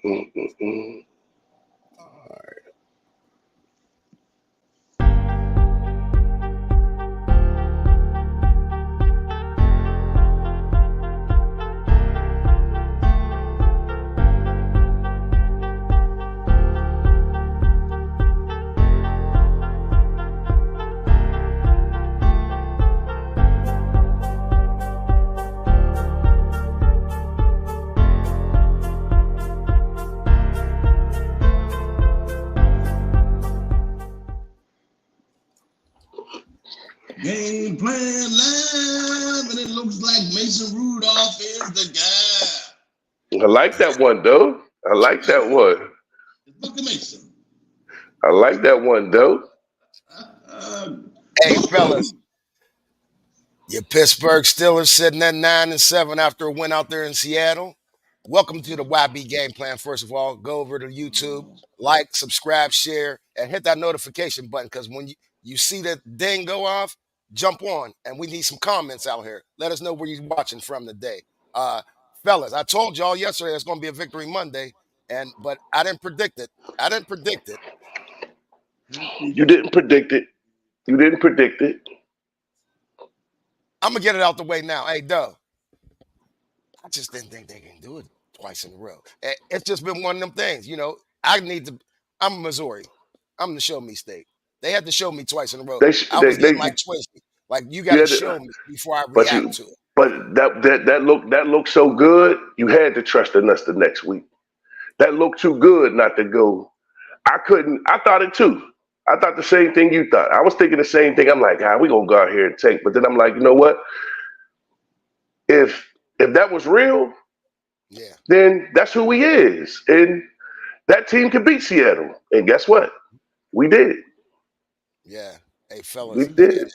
Mm-mm-mm. Game plan live, and it looks like Mason Rudolph is the guy. I like that one, though. I like that one. Look at Mason. I like that one, though. Uh, Hey, fellas, your Pittsburgh Steelers sitting at 9-7 after a win out there in Seattle. Welcome to the YB Game Plan. First of all, go over to YouTube, like, subscribe, share, and hit that notification button because when you see that ding go off, jump on. And we need some comments out here. Let us know where you're watching from today. Fellas, I told y'all yesterday it's going to be a Victory Monday, but I didn't predict it. You didn't predict it. You didn't predict it. I'm going to get it out the way now. Hey, Doug. I just didn't think they can do it twice in a row. It's just been one of them things, I'm Missouri. I'm the show me state. They had to show me twice in a row. I was getting like twisted. Like you got to show me before I react to it. But that looked so good. You had to trust in us the next week. That looked too good not to go. I couldn't. I thought it too. I thought the same thing you thought. I was thinking the same thing. I'm like, we gonna go out here and tank. But then I'm like, you know what? If that was real, then that's who he is. And that team can beat Seattle. And guess what? We did. Yeah. Hey, fellas. We did.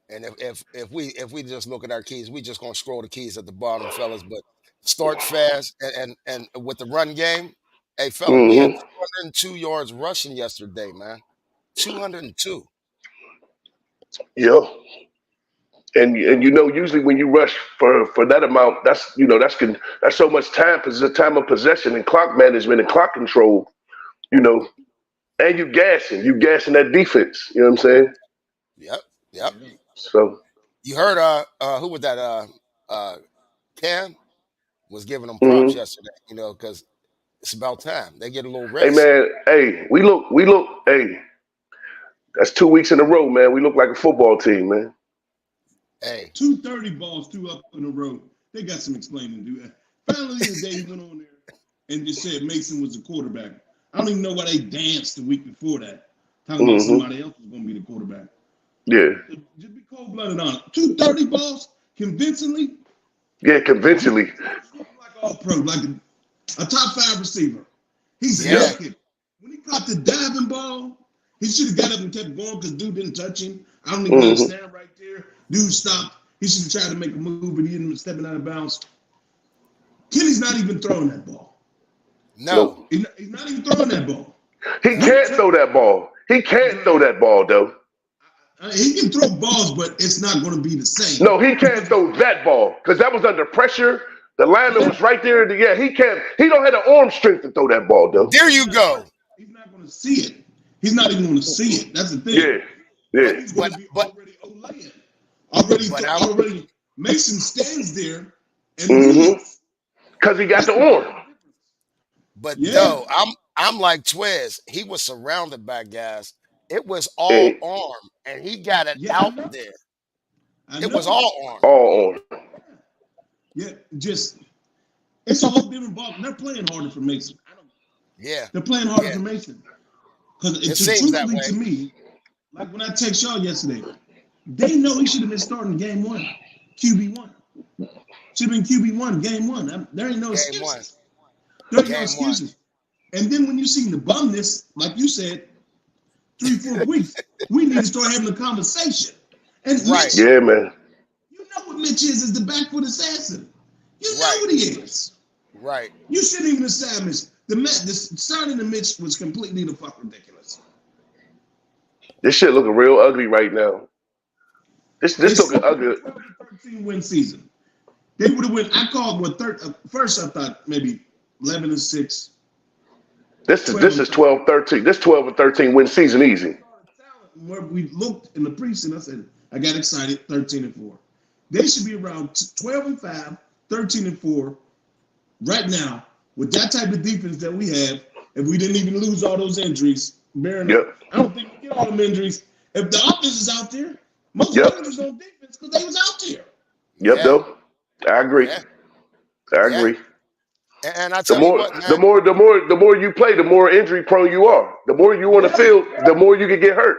And if we just look at our keys, we just gonna scroll the keys at the bottom, fellas. But start fast and with the run game. Hey, fellas, we had 202 yards rushing yesterday, man. 202. Yeah. And usually when you rush for that amount, that's so much time, because it's a time of possession and clock management and clock control, and you gassing that defense. You know what I'm saying? Yep. So you heard who was that? Cam was giving them props yesterday, because it's about time they get a little rest. Hey man, we look. Hey, that's 2 weeks in a row, man. We look like a football team, man. Hey, 230 balls, 2 up in a row. They got some explaining to do. Finally, the day he went on there and just said Mason was the quarterback. I don't even know why they danced the week before that, talking about somebody else was going to be the quarterback. Yeah. Just be cold-blooded on it. 230 balls, convincingly. Yeah, convincingly. Like all pro, like a top 5 receiver. He's naked. When he caught the diving ball, he should have got up and kept going because dude didn't touch him. I don't even understand right there. Dude stopped. He should have tried to make a move, but he ended up stepping out of bounds. Kenny's not even throwing that ball. No. He's not even throwing that ball. He can't throw that ball. He can't throw that ball, though. He can throw balls, but it's not going to be the same. No, he can't throw that ball because that was under pressure. The lineman was right there. He can't. He don't have the arm strength to throw that ball, though. There you go. He's not going to see it. He's not even going to see it. That's the thing. Yeah. He's going to be already Olayan. Already, Mason stands there and because he got the arm. But no, I'm like Twiz. He was surrounded by guys. It was all arm, and he got it out there. It was all arm. All arm. Yeah, just it's a whole different ball. They're playing harder for Mason. They're playing harder for Mason because it seems that way to me. Like when I text y'all yesterday, they know he should have been starting game 1, QB1. Should have been QB1, game 1. There ain't no excuses. There ain't no excuses. And then when you see the bumness, like you said, 3-4 weeks, we need to start having a conversation. And Mitch, man. You know what Mitch is the back foot assassin. You know what he is. Right. You shouldn't even assign Mitch. The signing of Mitch was completely the fuck ridiculous. This shit looking real ugly right now. This looking ugly. 13-win season. They would have went. I called first I thought maybe 11-6. This is 12-13. This 12-13 win season easy. Where we looked in the preseason, I said I got excited. 13-4. They should be around 12-5, 13-4 right now with that type of defense that we have. If we didn't even lose all those injuries, I don't think we get all them injuries. If the offense is out there, most injuries on defense because they was out there. Though I agree. Yeah. I agree. And I tell you what, man, the more you play, the more injury prone you are. The more you on the field, the more you can get hurt.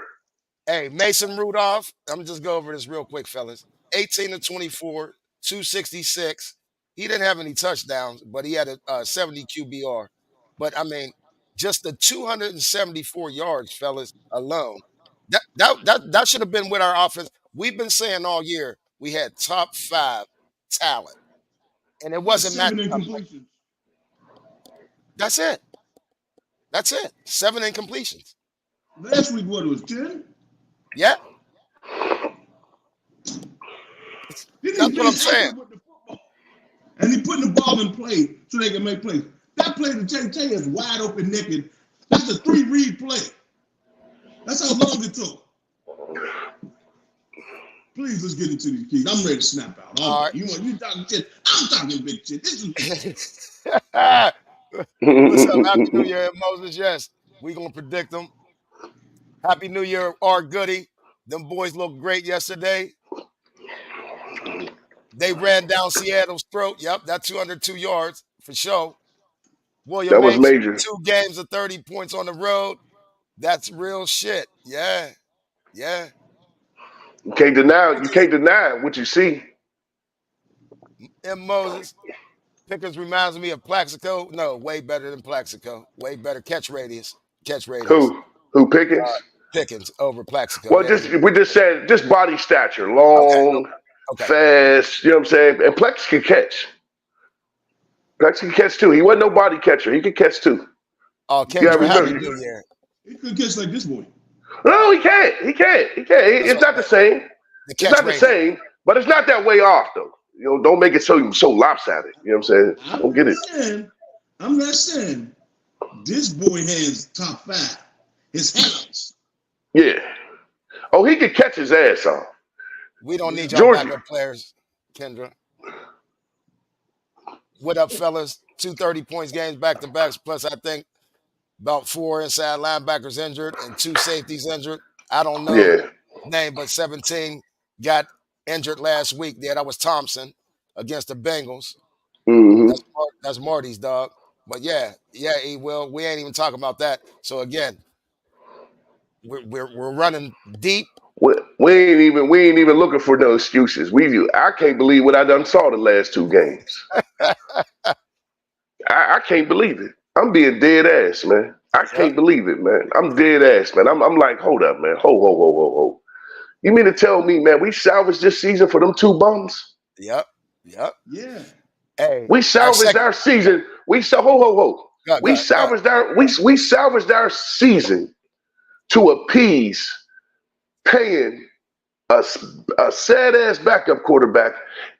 Hey, Mason Rudolph, I'm just go over this real quick, fellas. 18-24, 266. He didn't have any touchdowns, but he had a 70 QBR. But I mean, just the 274 yards, fellas, alone. That should have been with our offense. We've been saying all year we had top 5 talent, and it wasn't incompletions. That's it. 7 incompletions. Last week, what, it was 10? Yeah. That's what I'm saying. And he putting the ball in play so they can make plays. That play to JJ is wide open naked. That's a 3-read play. That's how long it took. Please, let's get into these keys. I'm ready to snap out. All right. You talking shit? I'm talking big shit. This is What's up? Happy New Year, Moses. Yes, we gonna predict them. Happy New Year, R. Goody. Them boys looked great yesterday. They ran down Seattle's throat. Yep, that 202 yards for sure. William that was H, major. 2 games of 30 points on the road. That's real shit. Yeah. You can't deny what you see. M. Moses. Pickens reminds me of Plaxico. No, way better than Plaxico. Way better catch radius. Who Pickens? Pickens over Plaxico. Well, we just said just body stature, long, fast. You know what I'm saying? And Plex can catch. Plex can catch too. He wasn't no body catcher. He could catch too. Oh, Kendra, happy New Year. He could catch like this boy. No, he can't. It's not the same. It's not the same, but it's not that way off though. You know, don't make it so lopsided. You know what I'm saying? Don't get it. I'm not saying this boy has top 5. His hands. Yeah. Oh, he could catch his ass off. We don't need y'all backup players, Kendra. What up, fellas? 230 points games back to backs, plus I think about 4 inside linebackers injured and 2 safeties injured. I don't know name, but 17 got injured last week. Yeah, that was Thompson against the Bengals. Mm-hmm. That's Marty's dog. But yeah, he will. We ain't even talking about that. So again, we're running deep. We ain't even looking for no excuses. I can't believe what I done saw the last 2 games. I can't believe it. I'm being dead ass, man. I can't believe it, man. I'm dead ass, man. I'm like, hold up, man. Ho. You mean to tell me, man, we salvaged this season for them 2 bums? Yep. Yeah. Hey, we salvaged our season. We salvaged our season to appease paying a sad ass backup quarterback,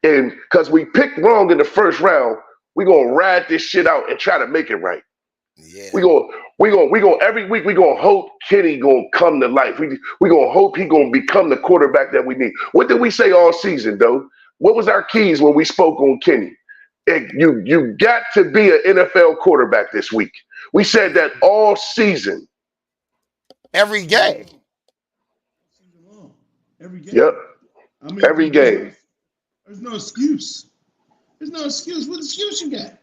and because we picked wrong in the first round, we gonna ride this shit out and try to make it right. Yeah. We gonna every week we gonna hope Kenny gonna come to life. We gonna hope he gonna become the quarterback that we need. What did we say all season though? What was our keys when we spoke on Kenny? You got to be an NFL quarterback this week. We said that all season. Every game. Yep. I mean, every game. There's no excuse. What excuse you got?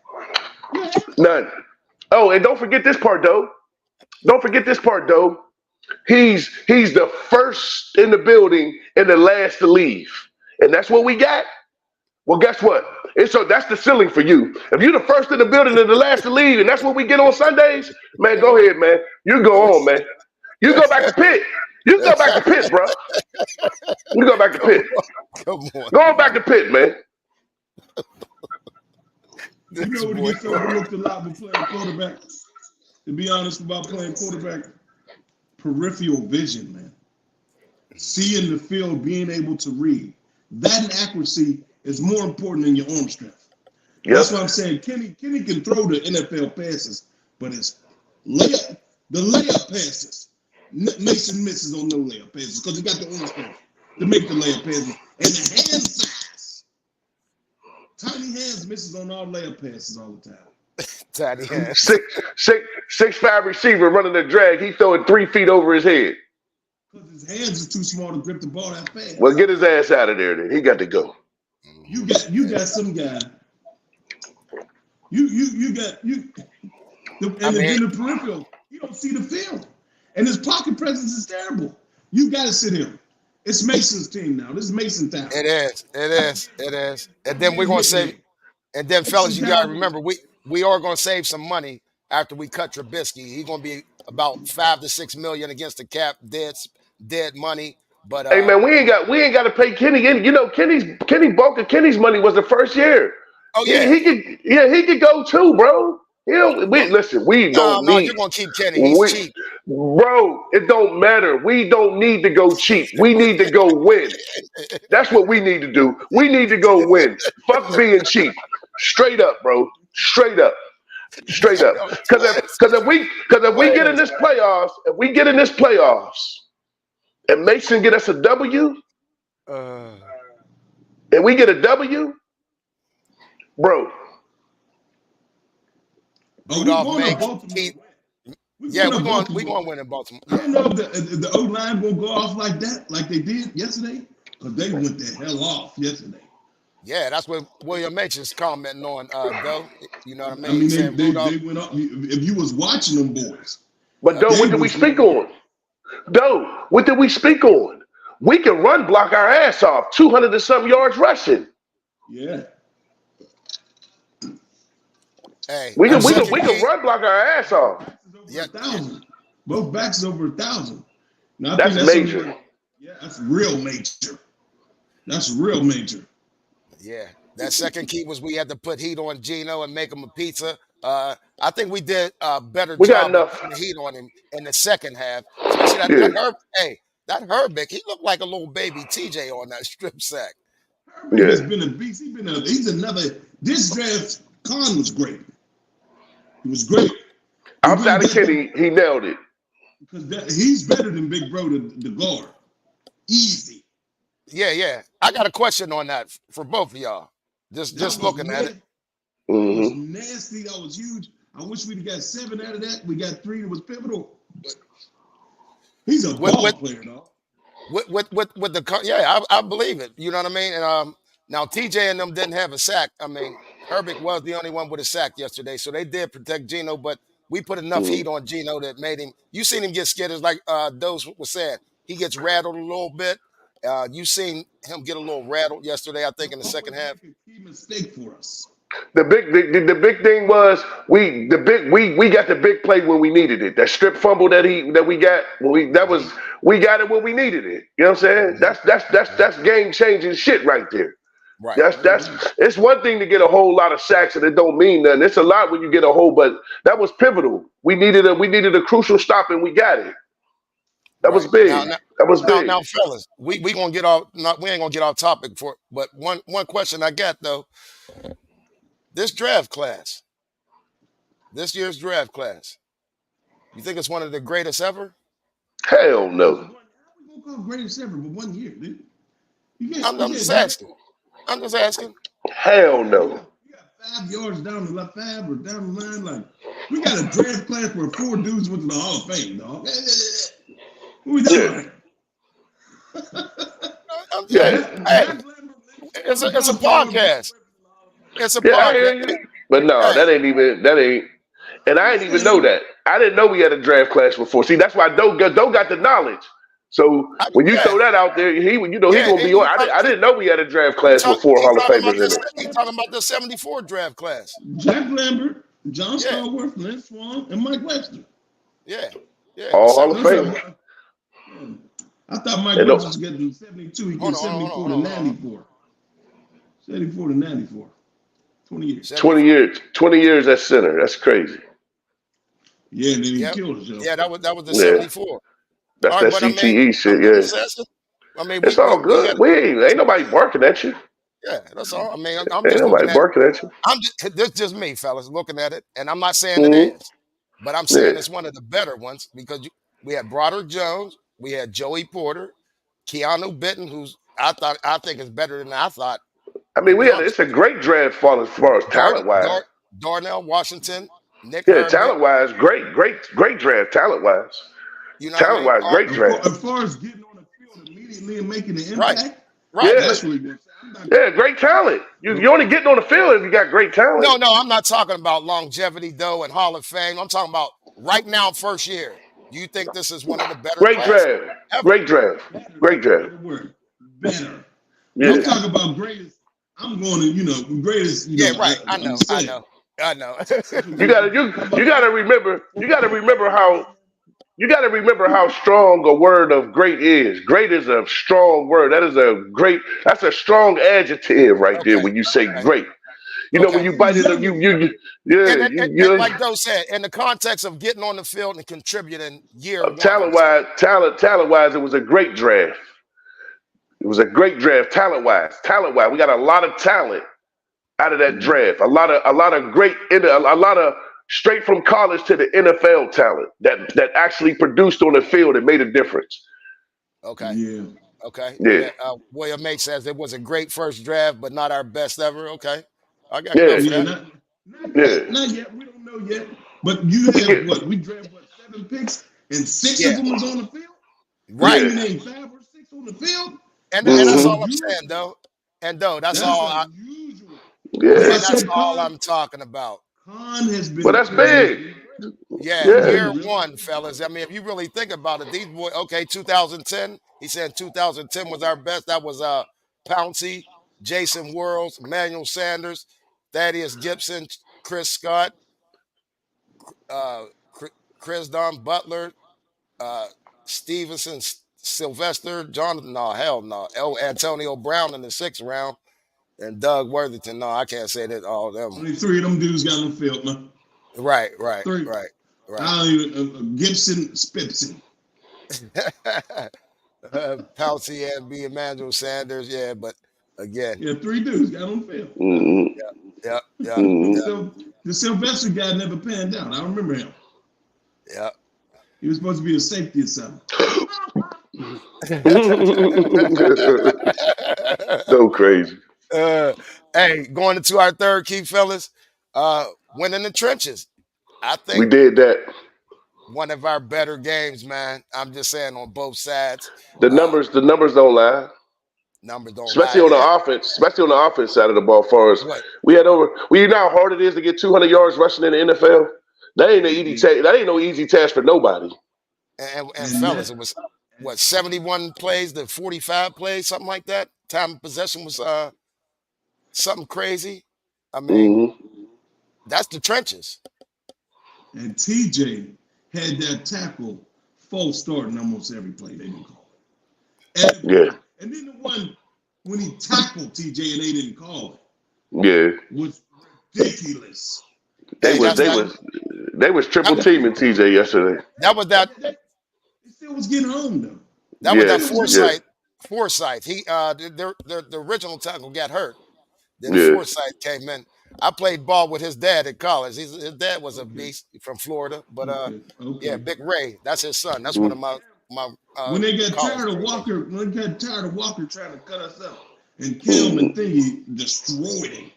None. Oh, and don't forget this part, though. He's the first in the building and the last to leave. And that's what we got. Well, guess what? That's the ceiling for you. If you're the first in the building and the last to leave, and that's what we get on Sundays, man, go ahead, man. You go on, man. You go back to Pitt. You go back to Pitt, bro. You go back to Pitt. Come on. Go back to Pitt, man. You know what gets overlooked a lot with playing quarterback? To be honest about playing quarterback, peripheral vision, man. Seeing the field, being able to read. That and accuracy is more important than your arm strength. That's why I'm saying Kenny can throw the NFL passes, but it's the layup passes. Mason misses on no layup passes because he got the arm strength to make the layup passes. And the hand size. Tiny Hands misses on all layup passes all the time. Tiny Hands. 6'5" receiver running the drag. He throwing 3 feet over his head. Because his hands are too small to grip the ball that fast. Well, get his ass out of there then. He got to go. You got some guy. You got in the peripheral. You don't see the field, and his pocket presence is terrible. You got to sit him. It's Mason's team now. This is Mason time. It is. And then we're gonna save. And then, fellas, you gotta remember we are gonna save some money after we cut Trubisky. He's gonna be about $5 to $6 million against the cap, dead money. But hey man, we ain't got to pay Kenny. You know, Kenny bulk of Kenny's money was the first year. Oh yeah, he could go too, bro. Listen, we don't need. You're gonna keep Kenny. He's cheap, bro. It don't matter. We don't need to go cheap. We need to go win. That's what we need to do. We need to go win. Fuck being cheap. Straight up, bro. Straight up. Because if we get in this playoffs, and Mason get us a W, and we get a W, bro. We're going to win in Baltimore. I don't know if the O-line will go off like that, like they did yesterday, because they went the hell off yesterday. Yeah, that's what William H is commenting on, though. You know what I mean? I mean, they went off. If you was watching them boys. But, Doe, what did we speak on? What did we speak on? We can run block our ass off, 200 and something yards rushing. Yeah. Hey, we can run block our ass off. Yeah, 1,000. Both backs over 1,000. That's major. That's real major. That's real major. Yeah, that second key was we had to put heat on Geno and make him a pizza. I think we did a better job of putting heat on him in the second half. Especially that Herbig, he looked like a little baby TJ on that strip sack. Herbig has been a beast. He's another. This draft, Khan was great. He was great. Outside of Kenny, he nailed it. Because he's better than Big Bro, the guard. Easy. Yeah. I got a question on that for both of y'all. Just looking at it. That was nasty. That was huge. I wish we'd got 7 out of that. We got 3 that was pivotal. But he's a ball player, dog. I believe it. You know what I mean? And now TJ and them didn't have a sack. I mean, Herbig was the only one with a sack yesterday, so they did protect Geno, but we put enough heat on Geno that made him. You seen him get scared, like Dose was saying. He gets rattled a little bit. You seen him get a little rattled yesterday, I think, in the second half. Key mistake for us. The big thing was we got the big play when we needed it. That strip fumble that we got we got it when we needed it. You know what I'm saying? That's game changing shit right there. Right. It's one thing to get a whole lot of sacks and it don't mean nothing. It's a lot when you get a whole, but that was pivotal. We needed a crucial stop and we got it. That was big. That was big. Now, fellas, we gonna get off. We ain't gonna get off topic for. But one question I got though. This year's draft class, you think it's one of the greatest ever? Hell no. How we gonna call greatest ever but 1 year, dude? I'm just asking. Hell no. You got 5 yards down the left 5 or down the line. Like, we got a draft class where 4 dudes went to the Hall of Fame, dog. What we doing? It's a podcast. It's a podcast. But no, that ain't. And I didn't even know that. I didn't know we had a draft class before. See, that's why Doe got the knowledge. So when you throw that out there, he gonna be on. I didn't know we had a draft class with 4 Hall of Famers in it. He's talking about the 74 draft class. Jack Lambert, John Stallworth, Lynn Swan, and Mike Webster. Yeah. All Hall of Famers. I thought Mike Webster was getting 72. He gets 74 to 94. 74 to 94. 20 years. 20 years at center. That's crazy. Yeah, and then he killed himself. Yeah, that was the 74. That's that CTE shit, yeah. I mean, it's all good. We ain't nobody barking at you. Yeah, that's all. I mean, I'm Ain't just looking nobody at it. barking at you. This just me, fellas, looking at it, and I'm not saying it Mm-hmm. is, but I'm Yeah. saying it's one of the better ones because we had Broderick Jones, we had Joey Porter, Keanu Benton, who's I think is better than I thought. I To mean, be honest it's a with great draft as far as talent wise. Darnell Washington, Nick Yeah, Herbig. talent wise, great draft. Talent wise, You know what I mean? great draft. As far as getting on the field immediately and making an impact, right. Yeah, that's what yeah, great talent. You only getting on the field if you got great talent. No, I'm not talking about longevity though and Hall of Fame. I'm talking about right now, first year. Do you think this is one of the better Great classes draft. ever? Great draft. Great draft. Better. Yeah. I'm talking about greatest. I'm going to greatest. Yeah, right. I know. You gotta remember how strong a word of great is. Great is a strong word. That's a strong adjective right there when you say great. You know, when you bite it, and like Joe said, in the context of getting on the field and contributing year one. Talent wise, it was a great draft. It was a great draft, talent wise. We got a lot of talent out of that draft. A lot of straight from college to the NFL talent that actually produced on the field and made a difference. Okay. Yeah. Okay. Yeah. William May says it was a great first draft, but not our best ever. Okay. I got Yeah. Not yet. We don't know yet. But you have what? We drafted 7 picks and 6 of them was on the field? Right. You named 5 or 6 on the field? And that's all I'm saying, though. And that's all unusual. That's all I'm talking about. Khan has been. Well, that's big. Yeah, year one, fellas. I mean, if you really think about it, these boys. Okay, 2010. He said 2010 was our best. That was Pouncey, Jason Worlds, Emmanuel Sanders, Thaddeus Gibson, Chris Scott, Chris Don Butler, Stevenson, Sylvester, Jonathan. No, hell no. Antonio Brown in the 6th round. And Doug Worthington, no, I can't say that all of them. Only 3 of them dudes got on the field, man. Right. 3. Gibson, Spipsy. Pouncey and B. Emmanuel Sanders, yeah, but again. Yeah, 3 dudes got on the field. Mm-hmm. Yeah. Mm-hmm. The Sylvester guy never panned out. I remember him. Yeah. He was supposed to be a safety or something. So crazy. Hey, going into our third key, fellas, winning the trenches. I think we did that. One of our better games, man. I'm just saying on both sides. The numbers don't lie. Numbers don't especially lie. On the offense, especially on the offense side of the ball. Far as we had over, you know how hard it is to get 200 yards rushing in the NFL. That ain't no easy task for nobody. And fellas, it was 71 plays to 45 plays, something like that. Time of possession was something crazy. I mean, that's the trenches. And TJ had that tackle false starting almost every play they didn't call it. And then the one when he tackled TJ and they didn't call it. Yeah. Was ridiculous. They was triple teaming TJ yesterday. That was that. It still was getting home though. That was that Forsythe. Forsythe. He the original tackle got hurt. Then Forsythe came in. I played ball with his dad at college. His dad was a beast from Florida, but yeah, Big Ray. That's his son. That's one of my. When they got tired of Walker, trying to cut us up, and Kelm and Thingy destroyed him.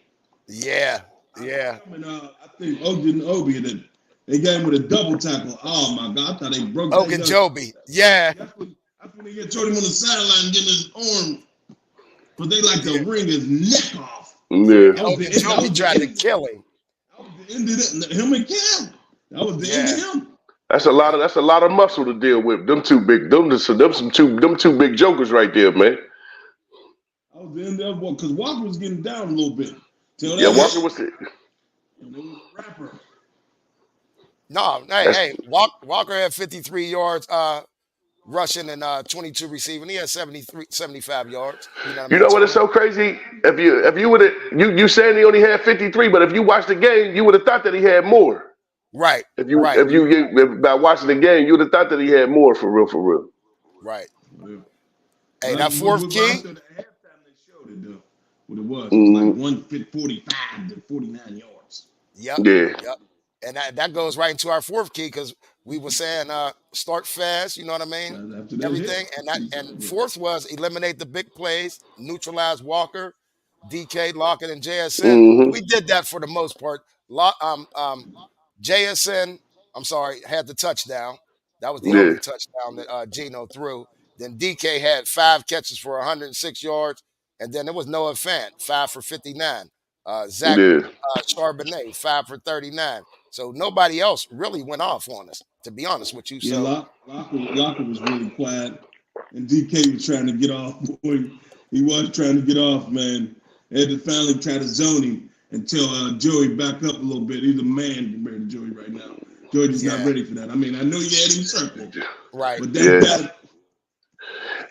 Yeah. And I think Obi that they got him with a double tackle. Oh my God! I thought they broke. Ogunjobi. Yeah. That's when they get him on the sideline and getting his arm, but they like to wring his neck off. Yeah. Ogunjobi tried to kill him. That was the end of that. Him and Cam. That was the end of him. That's a lot of muscle to deal with. Them two big jokers right there, man. I was the end of that because Walker was getting down a little bit. Walker was the rapper. No, hey, Walker had 53 yards rushing and 22 receiving. He had 75 yards. You know what is so crazy? If you would have you saying he only had 53, but if you watched the game, you would have thought that he had more. Right. If by watching the game, you would have thought that he had more for real. Right. Hey, that fourth key. what it was. It was like 145 to 49 yards. Yep. Yeah. Yep. And that goes right into our fourth key because we were saying start fast, you know what I mean? Everything. And fourth was eliminate the big plays, neutralize Walker, DK, Lockett, and JSN. We did that for the most part. JSN, I'm sorry, had the touchdown. That was the only touchdown that Geno threw. Then DK had 5 catches for 106 yards. And then there was Noah Fant, 5 for 59. Zach Charbonnet, 5 for 39. So nobody else really went off on us, to be honest with you. Yeah, Locker was really quiet, and DK was trying to get off. Boy, he was trying to get off, man. They had to finally try to zone him and tell Joey back up a little bit. He's a man compared to Joey right now. Joey's not ready for that. I mean, I know you had him circled, right? But that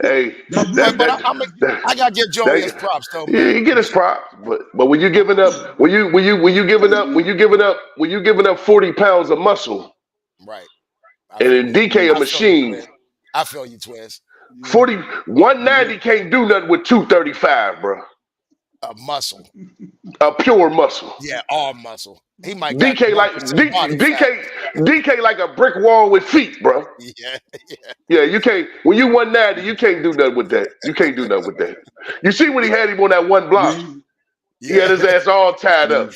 hey, I gotta give Joey his props though. Man. Yeah, he get his props, but when you giving up, when you giving up 40 pounds of muscle, right? And then DK a machine. I feel you, Twiz. 190 can't do nothing with 235, bro. A muscle, a pure muscle. Yeah, all muscle. He might DK like a brick wall with feet, bro. Yeah. You can't. When you 190, you can't do nothing with that. You can't do nothing with that. You see when he had him on that one block, he had his ass all tied up.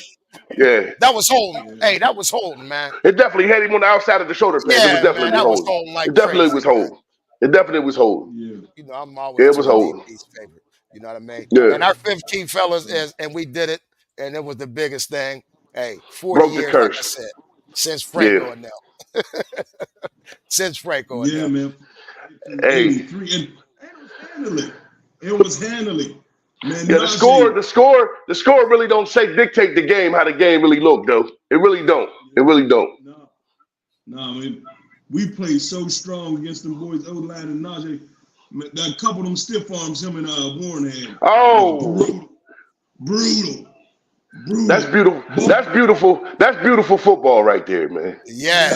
Yeah, that was holding. Hey, that was holding, man. It definitely had him on the outside of the shoulder pad. Yeah, it was definitely man, that was holding. Like it definitely was holding. It definitely was holding. Yeah. You know, I'm always it was holding. Favorite. You know what I mean? Yeah. And our fifth key, fellas, is, and we did it, and it was the biggest thing. Hey, 40 broke years, the curse. like I said, since Franco and them. Since Franco and them. Man. Hey. It was handily. Man, yeah, the score really don't dictate the game how the game really looked, though. It really don't. It really don't. No, I mean, we played so strong against them boys, O-line and Najee. A couple of them stiff arms him and Warren had. Oh, brutal. That's beautiful. That's beautiful football right there, man. Yeah.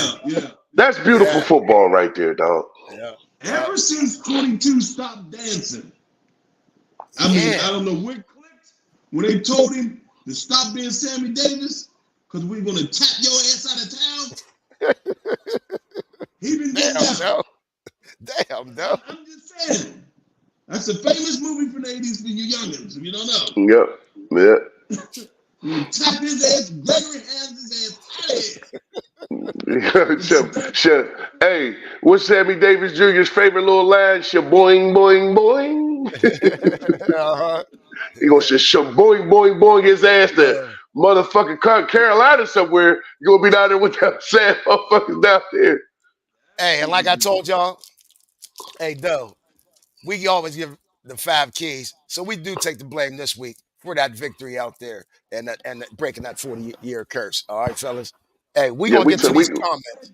That's beautiful football right there, dog. Yeah. Ever since 22 stopped dancing, I mean, I don't know what clicked when they told him to stop being Sammy Davis because we're gonna tap your ass out of town. He been getting down. Damn, no. I'm just saying. That's a famous movie from the 80s for you youngins, if you don't know. Yep. Tap his ass, Gregory has his ass out of here. Hey, what's Sammy Davis Jr.'s favorite little line? Shaboing, boing, boing. He gonna say shaboing, boing, boing his ass to motherfucking Carolina somewhere. You gonna be down there with them sad motherfuckers down there. Hey, and like I told y'all, hey, Doe, we always give the 5 keys, so we do take the blame this week for that victory out there and breaking that 40-year curse. All right, fellas. Hey, we gonna get to these comments.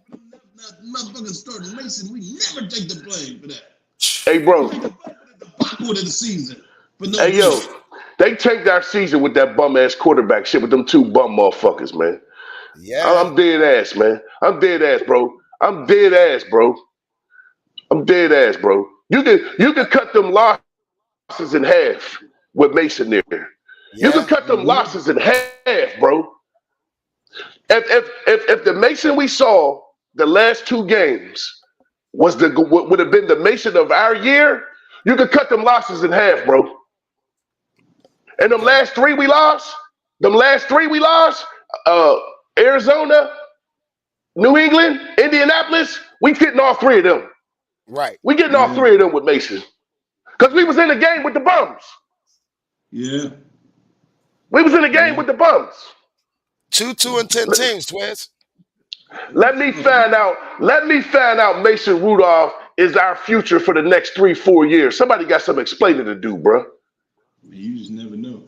Motherfucking starting Mason, we never take the blame for that. Hey, bro. Of the season. Hey, yo, they tanked our season with that bum ass quarterback shit with them 2 bum motherfuckers, man. Yeah, I'm dead ass, man. I'm dead ass, bro. You can cut them losses in half with Mason there. Yeah. You can cut them losses in half, bro. If the Mason we saw the last 2 games would have been the Mason of our year, you could cut them losses in half, bro. And them last 3 we lost, Arizona, New England, Indianapolis, we getting all 3 of them. Right. We getting all 3 of them with Mason. Because we was in the game with the bums. Yeah. We was in the game with the bums. 2-10 teams, Twiz. Let me find out Mason Rudolph is our future for the next 3-4 years. Somebody got some explaining to do, bro. You just never know.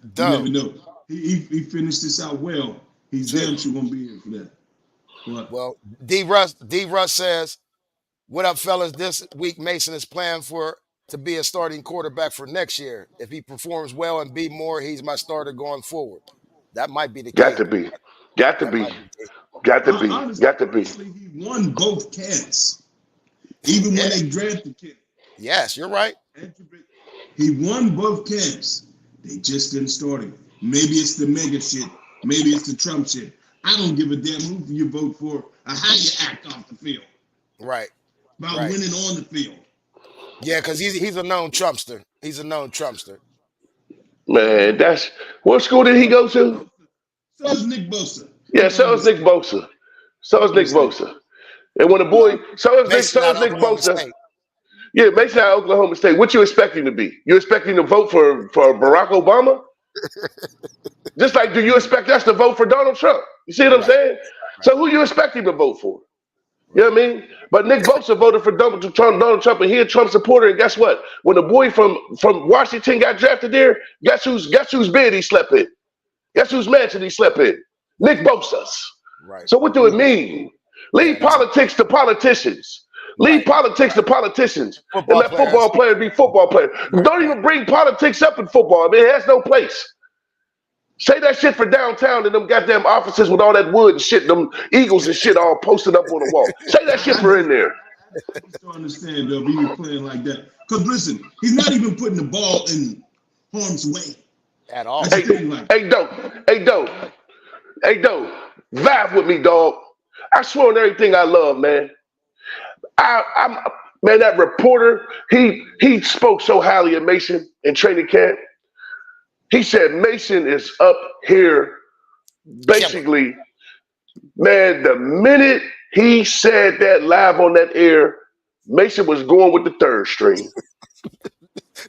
You never know. He finished this out well. He's damn sure gonna be here for that. What? Well, D. Russ says, "What up, fellas? This week Mason is planned to be a starting quarterback for next year. If he performs well and be more, he's my starter going forward." That might be the case. Got to be. Honestly, he won both camps, even when they drafted him. Yes, you're right. He won both camps. They just didn't start it. Maybe it's the mega shit. Maybe it's the Trump shit. I don't give a damn who you vote for or how you act off the field. Right. About winning on the field. Yeah, because he's a known Trumpster. He's a known Trumpster. Man, that's what school did he go to? So is Nick Bosa. Yeah, so is Nick Bosa. So is Nick Bosa. And when the boy, so is Nick Bosa. State. Yeah, Mason out of Oklahoma State. What you expecting to be? You expecting to vote for Barack Obama? Just like, do you expect us to vote for Donald Trump? You see what I'm saying? So who you expecting to vote for? You know what I mean? But Nick Bosa voted for Donald Trump, and he a Trump supporter. And guess what? When the boy from Washington got drafted there, guess whose bed he slept in? Guess whose mansion he slept in? Nick Bosa's. Right. So what do it mean? Leave politics to politicians. Leave politics to politicians. And let football players be football players. Don't even bring politics up in football. I mean, it has no place. Say that shit for downtown and them goddamn offices with all that wood and shit, them eagles and shit all posted up on the wall. Say that shit for in there. I don't understand though if he was playing like that. Because listen, he's not even putting the ball in harm's way. At all. Hey, Doe, vibe with me, dog. I swear on everything I love, man. Man, that reporter, he spoke so highly of Mason in training camp. He said Mason is up here, basically, man, the minute he said that live on that air, Mason was going with the third string.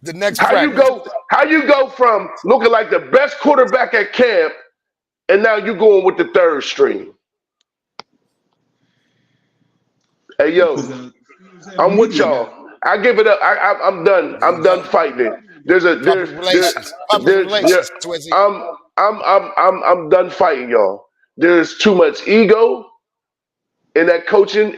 The next how you go from looking like the best quarterback at camp, and now you going with the third string? Hey, yo, I'm with y'all. I give it up. I'm done. I'm done fighting it. I'm done fighting y'all. There's too much ego in that coaching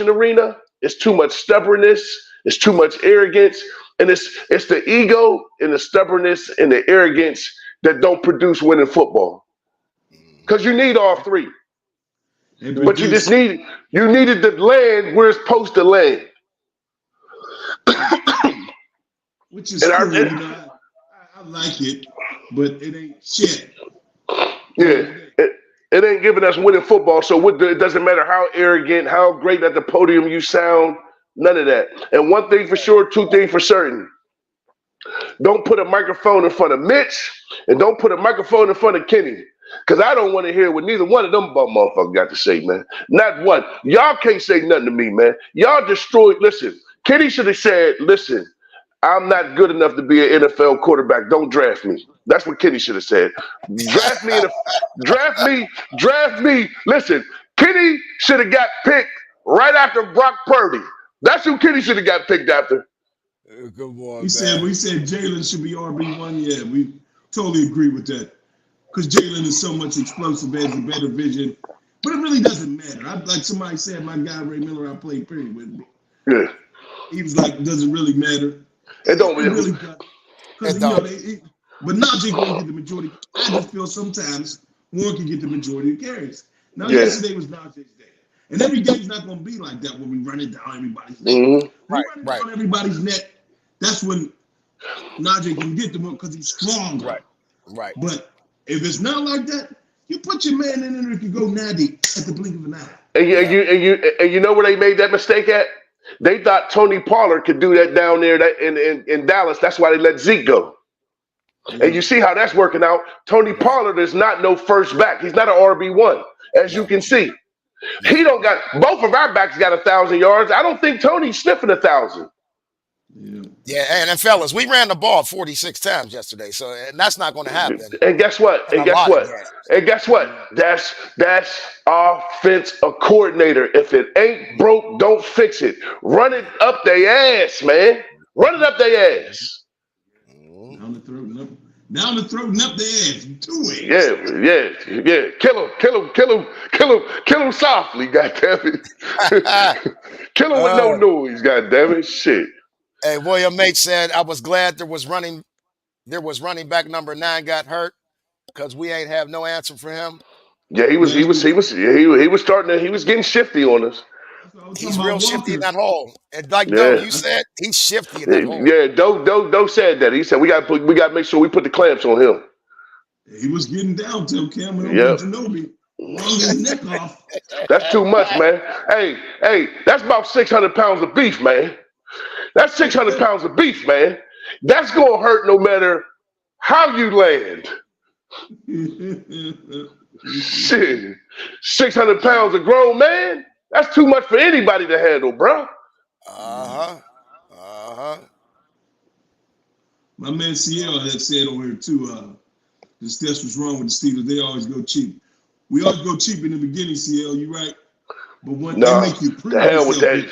arena. It's too much stubbornness. It's too much arrogance, and it's the ego and the stubbornness and the arrogance that don't produce winning football. Because you need all three, but you needed to land where it's supposed to land. Which is cool, you know, I like it, but it ain't shit. Yeah, it ain't giving us winning football. So it doesn't matter how arrogant, how great at the podium you sound, none of that. And one thing for sure, two things for certain. Don't put a microphone in front of Mitch, and don't put a microphone in front of Kenny. Because I don't want to hear what neither one of them motherfuckers got to say, man. Not one. Y'all can't say nothing to me, man. Y'all destroyed. Listen, Kenny should have said, listen, I'm not good enough to be an NFL quarterback. Don't draft me. That's what Kenny should have said. Draft me. Listen, Kenny should have got picked right after Brock Purdy. That's who Kenny should have got picked after. Good boy, we said Jalen should be RB1. Yeah, we totally agree with that. Because Jalen is so much explosive, has a better vision. But it really doesn't matter. Like somebody said, my guy Ray Miller, I played period with me. Yeah. He was like, it doesn't really matter. It don't really does. Because but Najee gonna get the majority. I just feel sometimes Warren can get the majority of carries. Now yesterday was Najee's day. And every day's not gonna be like that when we run it down everybody's neck. Mm-hmm. When we run it down everybody's neck, that's when Najee can get them because he's stronger. Right. But if it's not like that, you put your man in there and can go natty at the blink of an eye. And you know where they made that mistake at? They thought Tony Pollard could do that down there in Dallas. That's why they let Zeke go. Mm-hmm. And you see how that's working out. Tony Pollard is not no first back. He's not an RB1, as you can see. He don't got both of our backs got 1,000 yards. I don't think Tony's sniffing 1,000. Yeah, and fellas, we ran the ball 46 times yesterday, so that's not going to happen. And guess what? That's offense a coordinator. If it ain't broke, don't fix it. Run it up their ass, man. Run it up their ass. Down the throat and up their ass. 2 ways. Yeah. Kill him softly, goddammit. Kill him with no noise, goddammit. Shit. Hey, William Mate said, I was glad there was running back number 9 got hurt because we ain't have no answer for him. Yeah, he was starting to, he was getting shifty on us. He's real shifty in that hole. And like Doe, you said, he's shifty in that hole. Yeah, Doe said that. He said we got to make sure we put the clamps on him. He was getting down to him, Cameron over Ginobili. Wrung his neck off. That's too much, man. Hey, that's about 600 pounds of beef, man. That's 600 pounds of beef, man. That's gonna hurt no matter how you land. Shit, 600 pounds of grown man. That's too much for anybody to handle, bro. My man CL had said on here too. That's what's wrong with the Steelers. They always go cheap. We always go cheap in the beginning, CL. You right? But when they make you prove the hell with that.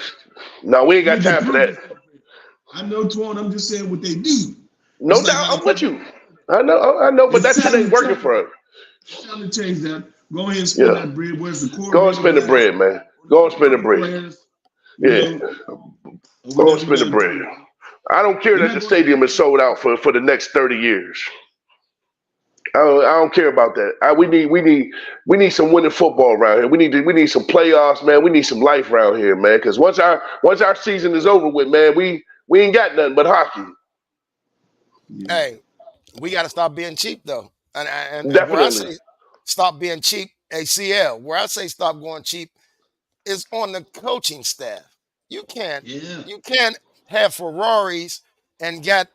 No, we ain't got time for that. I know, Twan. I'm just saying what they do. No doubt, I'm with you. I know, but that shit ain't working for us. It's time to change that. Go ahead and spend that bread. Where's the quarterback? Go and spend the bread, man. Go and spend the bread. Yeah. Go and spend the bread. I don't care that the stadium is sold out for the next 30 years. I don't care about that. We need some winning football around here. We need some playoffs, man. We need some life around here, man. Because once our season is over with, man, we ain't got nothing but hockey. Hey, we got to stop being cheap though. And definitely where I say stop being cheap, ACL. Where I say stop going cheap is on the coaching staff. You can't have Ferraris and get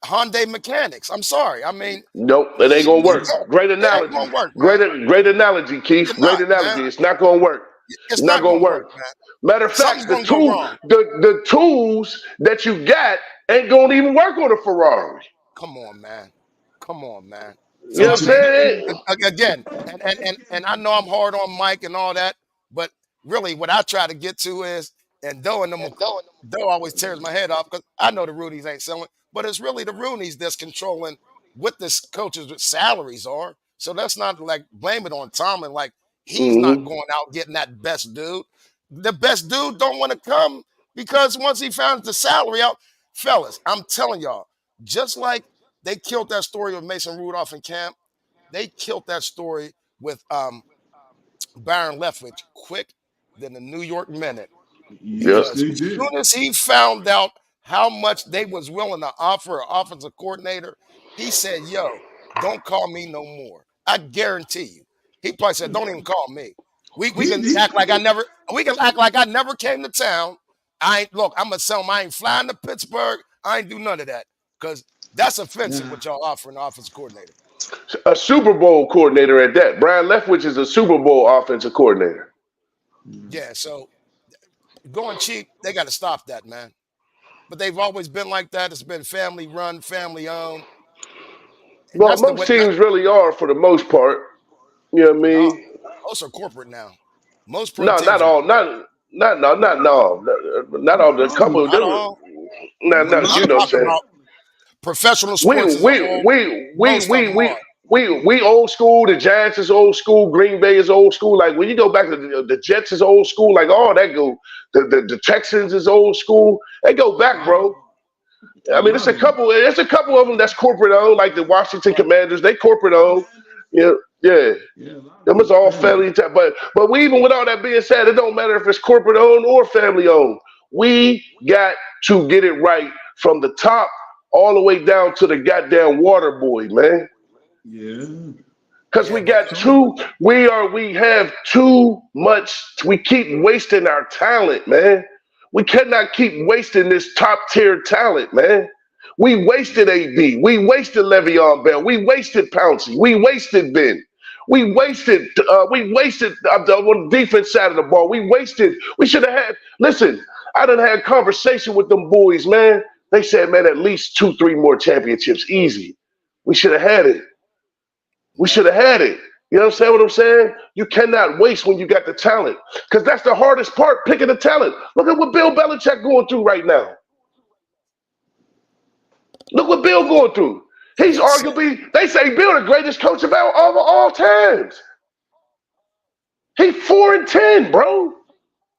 Hyundai mechanics. I'm sorry. I mean, nope, it ain't gonna work. Great analogy. Great analogy, Keith. Great analogy. It's not gonna work. It's not gonna work. Matter of fact, the tools that you got ain't gonna even work on a Ferrari. Come on, man. You know what I'm saying? Again, and I know I'm hard on Mike and all that, but really what I try to get to is, and Doe always tears my head off because I know the Roonies ain't selling, but it's really the Roonies that's controlling what this coach's salaries are. So let's not like blame it on Tomlin. Like he's not going out getting that best dude. The best dude don't want to come because once he found the salary out, fellas, I'm telling y'all, just like they killed that story with Mason Rudolph in camp, they killed that story with Byron Leftwich quick than the New York Minute. Yes, as soon as he found out how much they was willing to offer an offensive coordinator, he said, yo, don't call me no more. I guarantee you. He probably said, don't even call me. We can act like I never came to town. I'm gonna tell him I ain't flying to Pittsburgh. I ain't do none of that. Because that's offensive what y'all offering an offensive coordinator. A Super Bowl coordinator at that. Brian Leftwich is a Super Bowl offensive coordinator. Yeah, so going cheap, they got to stop that, man. But they've always been like that. It's been family run, family owned. Well, most teams really are for the most part. You know what I mean? Most are corporate now. Most not all. Not all. The couple of them. No, you know what I'm saying. Professional sports. We old school. The Giants is old school. Green Bay is old school. Like when you go back to the Jets is old school. Like all that go. The Texans is old school. They go back, bro. I mean, it's a couple of them that's corporate owned. Like the Washington Commanders, they corporate owned. Yeah. Them is all family type. But we even with all that being said, it don't matter if it's corporate owned or family owned. We got to get it right from the top all the way down to the goddamn water boy, man. Yeah. Because we have too much. We keep wasting our talent, man. We cannot keep wasting this top tier talent, man. We wasted AD. We wasted Le'Veon Bell. We wasted Pouncey. We wasted Ben. We wasted on the defense side of the ball. We should have had, listen, I done had a conversation with them boys, man. They said, man, at least 2-3 more championships, easy. We should have had it. You know what I'm saying? You cannot waste when you got the talent. Because that's the hardest part, picking the talent. Look at what Bill Belichick going through right now. Look what Bill going through. He's arguably, they say Bill the greatest coach of all times. He 4-10, bro.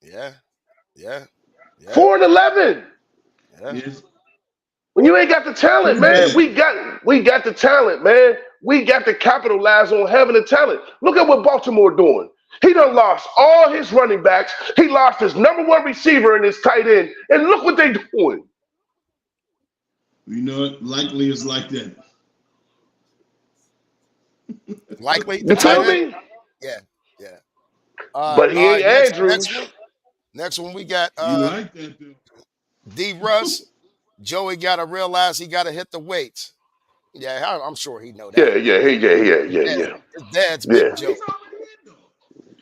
Yeah. 4-11. Yeah. When you ain't got the talent, man, we got the talent, man. We got to capitalize on having the talent. Look at what Baltimore doing. He done lost all his running backs. He lost his number one receiver and his tight end. And look what they doing. You know, likely it's like that. Likely? You feel me? Yeah. But he ain't Andrews. Next one we got you like that, though. D. Russ. Joey got to realize he got to hit the weights. Yeah, I'm sure he know that. Yeah. His dad's Big Joe.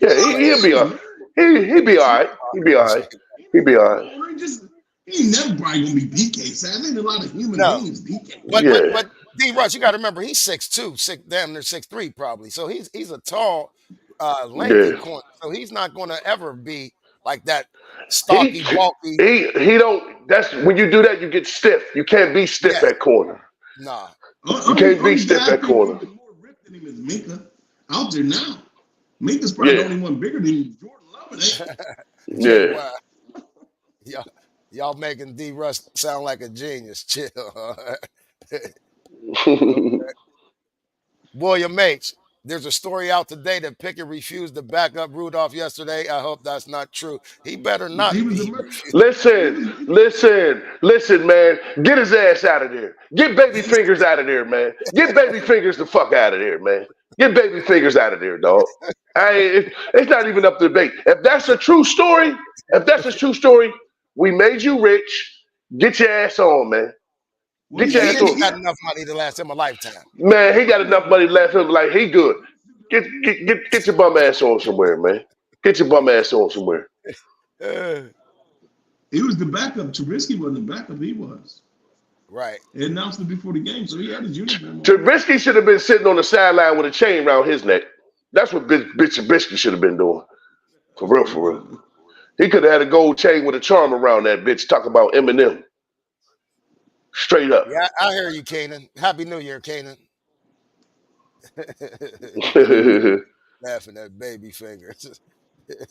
Yeah, he'll be all right. He'll be all right. He'll be all right. He'll be all right. He ain't never probably gonna be DK. So I think a lot of human beings DK. But D. Russ, you got to remember he's 6'2", damn near 6'3" probably. So he's a tall, lengthy corner. So he's not going to ever be like that stocky, bulky. He don't. That's when you do that, you get stiff. You can't be stiff at corner. Nah, you can't be stiff at corner. More ripped than him is Minka out there now. Minka's probably the only one bigger than Jordan Love. Y'all making D. Russ sound like a genius. Chill. William H. There's a story out today that Pickett refused to back up Rudolph yesterday. I hope that's not true. He better not. Listen, man. Get his ass out of there. Get Baby Fingers out of there, man. Get Baby Fingers the fuck out of there, man. Get Baby Fingers out of there, dog. It's not even up to debate. If that's a true story, we made you rich. Get your ass on, man. Get your ass on. He got enough money to last him a lifetime. Man, he got enough money to last him like he good. Get your bum ass on somewhere, man. Get your bum ass on somewhere. He was the backup. Trubisky wasn't the backup. He was. Right. He announced it before the game, so he had his uniform on. Trubisky should have been sitting on the sideline with a chain around his neck. That's what bitch Trubisky should have been doing. For real. He could have had a gold chain with a charm around that bitch. Talk about Eminem. Straight up. Yeah, I hear you, Kanan. Happy New Year, Kanan. Laughing at Baby Fingers.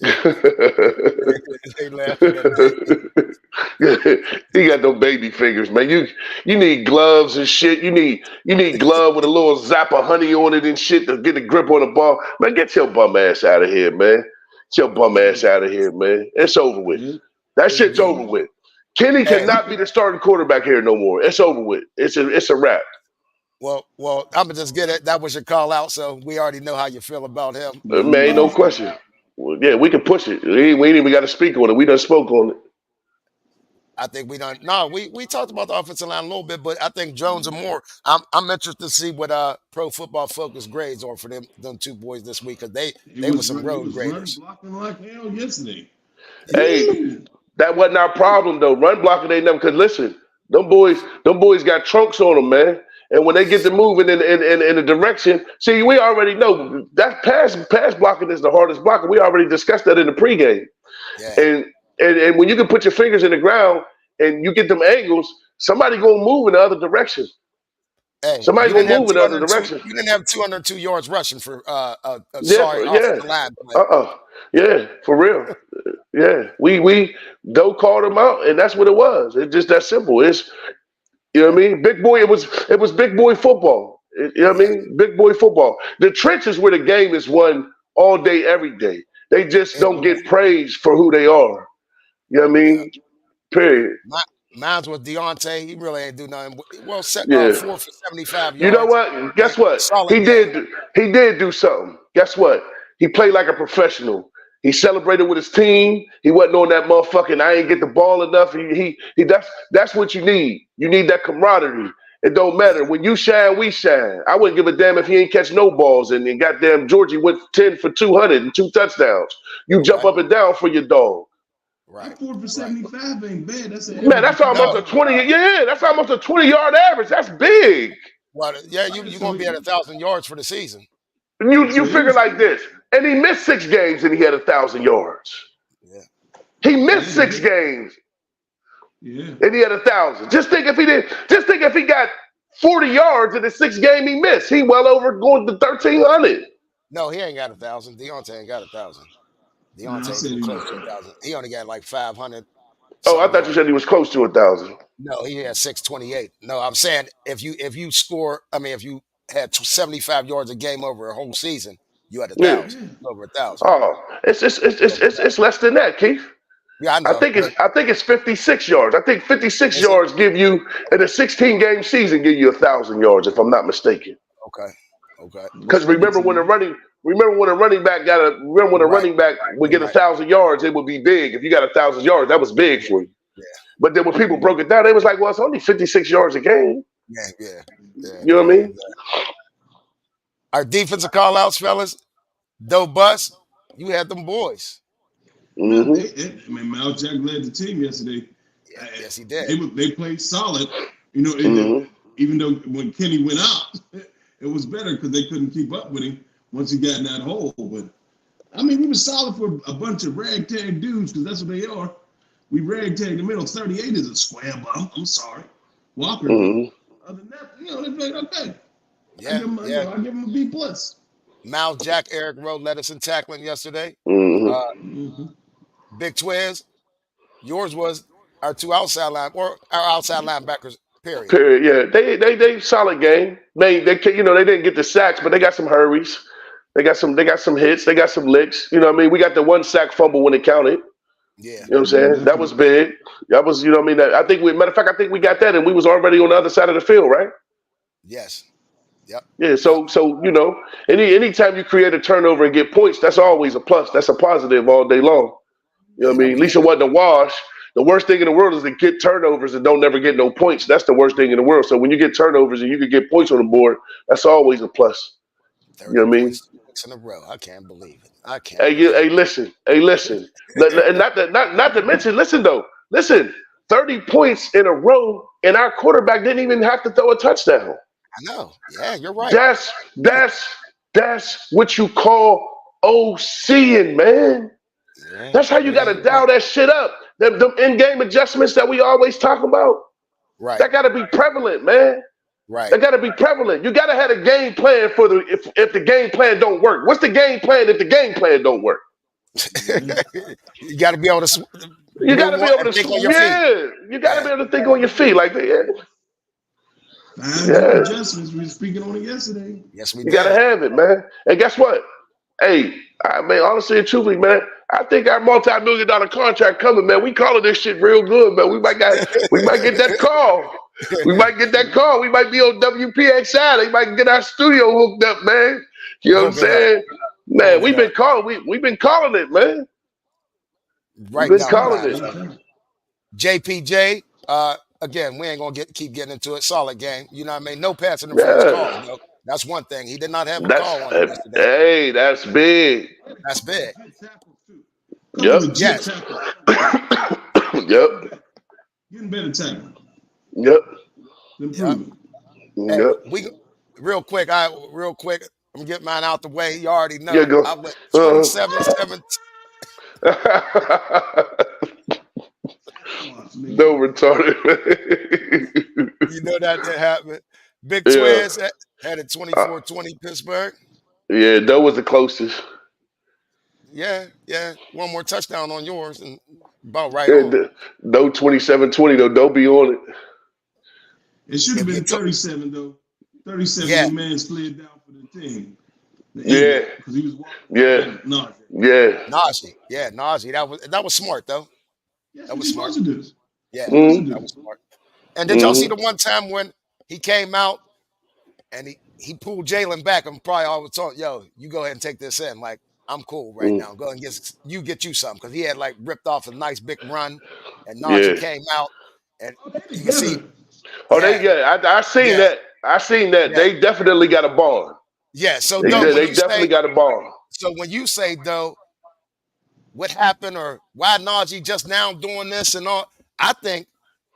They laughing at He got no baby fingers, man. You need gloves and shit. You need glove with a little zap of honey on it and shit to get a grip on the ball. Man, get your bum ass out of here, man. Get your bum ass out of here, man. It's over with. That shit's over with. Kenny cannot be the starting quarterback here no more. It's over with. It's a wrap. Well, I'm gonna just get it. That was your call out, so we already know how you feel about him. Man, no question. Well, yeah, we can push it. We ain't even got to speak on it. We done spoke on it. I think we done. No, we talked about the offensive line a little bit, but I think Jones and Moore. I'm interested to see what Pro Football Focus grades are for them two boys this week because they were some road graders. Blocking like hell yesterday. Hey, that wasn't our problem though. Run blocking ain't never. Cause listen, them boys got trunks on them, man. And when they get to moving in the direction, see, we already know that pass blocking is the hardest blocking. We already discussed that in the pregame. Yeah. And when you can put your fingers in the ground and you get them angles, somebody gonna move in the other direction. Hey, somebody gonna move in the other direction. You didn't have 202 yards rushing for Yeah, for real. Yeah, we Doe called him out, and that's what it was. It's just that simple. It's you know what I mean? Big boy, it was big boy football. You know what I mean? Big boy football. The trenches where the game is won all day, every day. They just don't get praised for who they are. You know what I mean? Period. Mine's with Deontay. He really ain't do nothing. Well, 4 for 75 yards. You know what? Guess what? He did do something. Guess what? He played like a professional. He celebrated with his team. He wasn't on that motherfucking I ain't get the ball enough. That's what you need. You need that camaraderie. It don't matter. When you shine, we shine. I wouldn't give a damn if he ain't catch no balls and goddamn Georgie went 10 for 200 and 2 touchdowns. You jump up and down for your dog. Right. 4 for 75 ain't bad. That's almost a 20. Yeah, that's almost a 20-yard average. That's big. Well, yeah, you're gonna be at 1,000 yards for the season. You figure like this, and he missed 6 games and he had 1,000 yards. Yeah, he missed 6 games. Yeah, and he had 1,000. Just think if he got 40 yards in the 6th game he missed, he well over going to 1,300. No, he ain't got 1,000. Deontay ain't got 1,000. Deontay was close to 1,000. He only got like 500. Oh, I thought you said he was close to 1,000. No, he had 628. No, I'm saying if you had 75 yards a game over a whole season, You had 1,000, over 1,000. Oh, it's less than that, Keith. Yeah, I know. I think it's 56 yards. I think 56 yards give you in a 16-game season give you 1,000 yards, if I'm not mistaken. Okay. Because remember when a running back would get 1,000 yards, it would be big. If you got 1,000 yards, that was big for you. Yeah. But then when people broke it down, they was like, well, it's only 56 yards a game. Yeah. You know what I mean? Our defensive call outs, fellas. Doe Bus, you had them boys. I mean, Mal Jack led the team yesterday. Yes, he did. They played solid. You know, even though when Kenny went out, it was better because they couldn't keep up with him once he got in that hole. But I mean, we were solid for a bunch of ragtag dudes because that's what they are. We ragtag the middle. 38 is a square bum. I'm sorry, Walker. Other than that, you know, they played okay. I give him a B+. Mal Jack, Eric Rowe led us in tackling yesterday. Big Twiz, yours was our outside linebackers. Period. Yeah, they solid game. They didn't get the sacks, but they got some hurries. They got some hits. They got some licks. You know what I mean? We got the 1 sack fumble when it counted. Yeah. You know what I'm saying? That was big. That was, you know what I mean? I think we got that, and we was already on the other side of the field, right? Yes. Yep. Yeah, so you know, anytime you create a turnover and get points, that's always a plus. That's a positive all day long. You know what I mean? At least it wasn't a wash. The worst thing in the world is to get turnovers and don't never get no points. That's the worst thing in the world. So when you get turnovers and you can get points on the board, that's always a plus. You know what I mean? 6 in a row. I can't believe it. Hey, listen. And not to mention, listen, 30 points in a row, and our quarterback didn't even have to throw a touchdown. I know. Yeah, you're right. That's what you call OCing, man. Yeah, that's how you got to dial that shit up. Them in-game adjustments that we always talk about. Right. That got to be prevalent, man. Right. That got to be prevalent. You got to have a game plan for if the game plan don't work. What's the game plan if the game plan don't work? You got to be able to. You got to be able to think on your feet. You got to be able to think on your feet like that. Adjustments. We were speaking on it yesterday. Yes, we you did. You got to have it, man. And guess what? Hey, I mean, honestly and truthfully, man, I think our multi-million-dollar contract coming, man. We calling this shit real good, man. We might get that call. We might get that call. We might be on WPXI. They might get our studio hooked up, man. You know what I'm saying? Man, we've been calling it, man. Right. We've been calling it. JPJ, again, we ain't gonna keep getting into it. Solid game. You know what I mean? No pass interference call. You know? That's one thing. He did not have a call on it yesterday. Hey, that's big. That's big. Yep. Yes. Yep. Getting better tackle. Yep. Improvement. Yep. We real quick. I'm getting mine out the way. You already know. Yeah, go. I went 27-7. No retarded. You know that happened. Big Twiz had it 24-20 Pittsburgh. Yeah, that was the closest. Yeah. One more touchdown on yours and about right on. No 27-20 though. Don't be on it. It should have been 37 though. 37. Yeah. The man slid down for the team. Because he was walking. Yeah. Najee. Yeah, Najee. That was smart though. Yes, that was smart. Yeah, that was smart. And did y'all see the one time when he came out and he pulled Jalen back and probably always told, yo, you go ahead and take this in. Like, I'm cool right now. Go and get you something. Because he had like ripped off a nice big run and Najee came out and you can see. I seen that. I seen that. Yeah. They definitely got a bond. Yeah, so they definitely got a bond. So when you say though, what happened or why Najee just now doing this and all, I think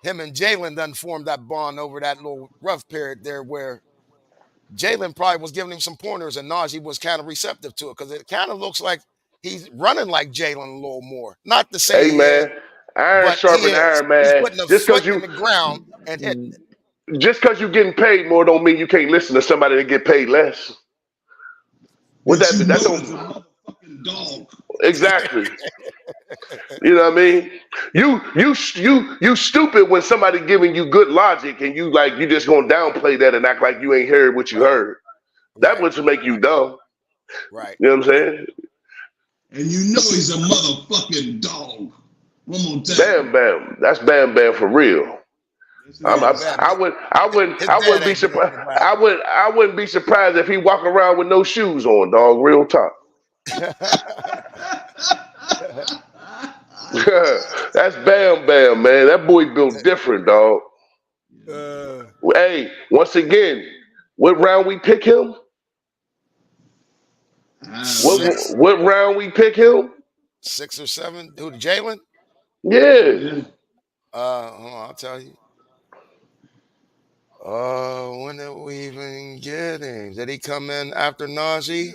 him and Jalen done formed that bond over that little rough period there where Jalen probably was giving him some pointers and Najee was kind of receptive to it because it kind of looks like he's running like Jalen a little more. Not to say, hey man, iron sharpen iron, man. He's putting a foot in the ground and hitting it. Just because you're getting paid more don't mean you can't listen to somebody that get paid less. What that? That's a motherfucking dog. Exactly. You know what I mean? You stupid when somebody giving you good logic and you just gonna downplay that and act like you ain't heard what you heard. That would make you dumb. Right. You know what I'm saying? And you know he's a motherfucking dog. One more time. Bam Bam. That's Bam Bam for real. I wouldn't be surprised. I wouldn't be surprised if he walk around with no shoes on, dog. Real talk. That's Bam Bam, man. That boy built different, dog. Hey, once again, what round we pick him? What round we pick him? 6 or 7. Who, Jalen? Yeah. Hold on, I'll tell you. When did we even get him? Did he come in after Najee?